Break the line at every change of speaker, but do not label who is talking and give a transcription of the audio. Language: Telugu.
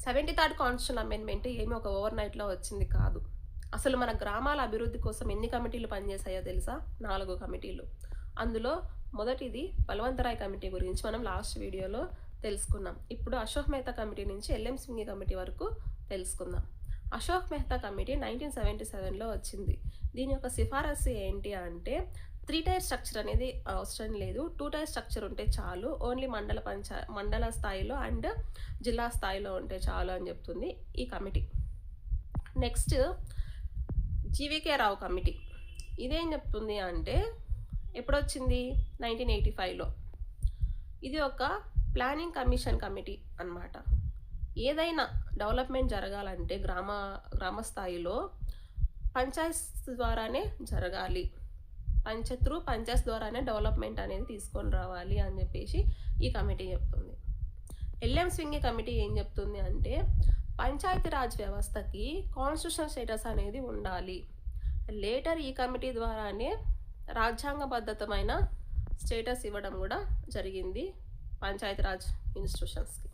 73rd కాన్స్టిట్యూషన్ అమెండ్మెంట్ ఏమి ఒక ఓవర్ నైట్లో వచ్చింది కాదు. అసలు మన గ్రామాల అభివృద్ధి కోసం ఎన్ని కమిటీలు పనిచేశాయో తెలుసా? 4 కమిటీలు. అందులో మొదటిది బలవంతరాయ్ కమిటీ గురించి మనం లాస్ట్ వీడియోలో తెలుసుకున్నాం. ఇప్పుడు అశోక్ మెహతా కమిటీ నుంచి ఎల్ఎం సింఘి కమిటీ వరకు తెలుసుకుందాం. అశోక్ మెహతా కమిటీ 1977లో వచ్చింది. దీని యొక్క సిఫారసు ఏంటి అంటే 3 టైర్ స్ట్రక్చర్ అనేది అవసరం లేదు. 2 టైర్ స్ట్రక్చర్ ఉంటే చాలు. ఓన్లీ మండల స్థాయిలో అండ్ జిల్లా స్థాయిలో ఉంటే చాలు అని చెప్తుంది ఈ కమిటీ. నెక్స్ట్ జీవీకే రావు కమిటీ. ఇదేం చెప్తుంది అంటే ఎప్పుడొచ్చింది? 1985లో. ఇది ఒక ప్లానింగ్ కమిషన్ కమిటీ అన్నమాట. ఏదైనా డెవలప్మెంట్ జరగాలంటే గ్రామ స్థాయిలో పంచాయత్ ద్వారానే జరగాలి. పంచాయత్ ద్వారానే డెవలప్మెంట్ అనేది తీసుకొని రావాలి అని చెప్పేసి ఈ కమిటీ చెప్తుంది. ఎల్ఎం సింఘి కమిటీ ఏం చెప్తుంది అంటే పంచాయతీరాజ్ వ్యవస్థకి కాన్స్టిట్యూషనల్ స్టేటస్ అనేది ఉండాలి. లేటర్ ఈ కమిటీ ద్వారానే రాజ్యాంగబద్ధమైన స్టేటస్ ఇవ్వడం కూడా జరిగింది పంచాయతీరాజ్ ఇన్స్టిట్యూషన్స్కి.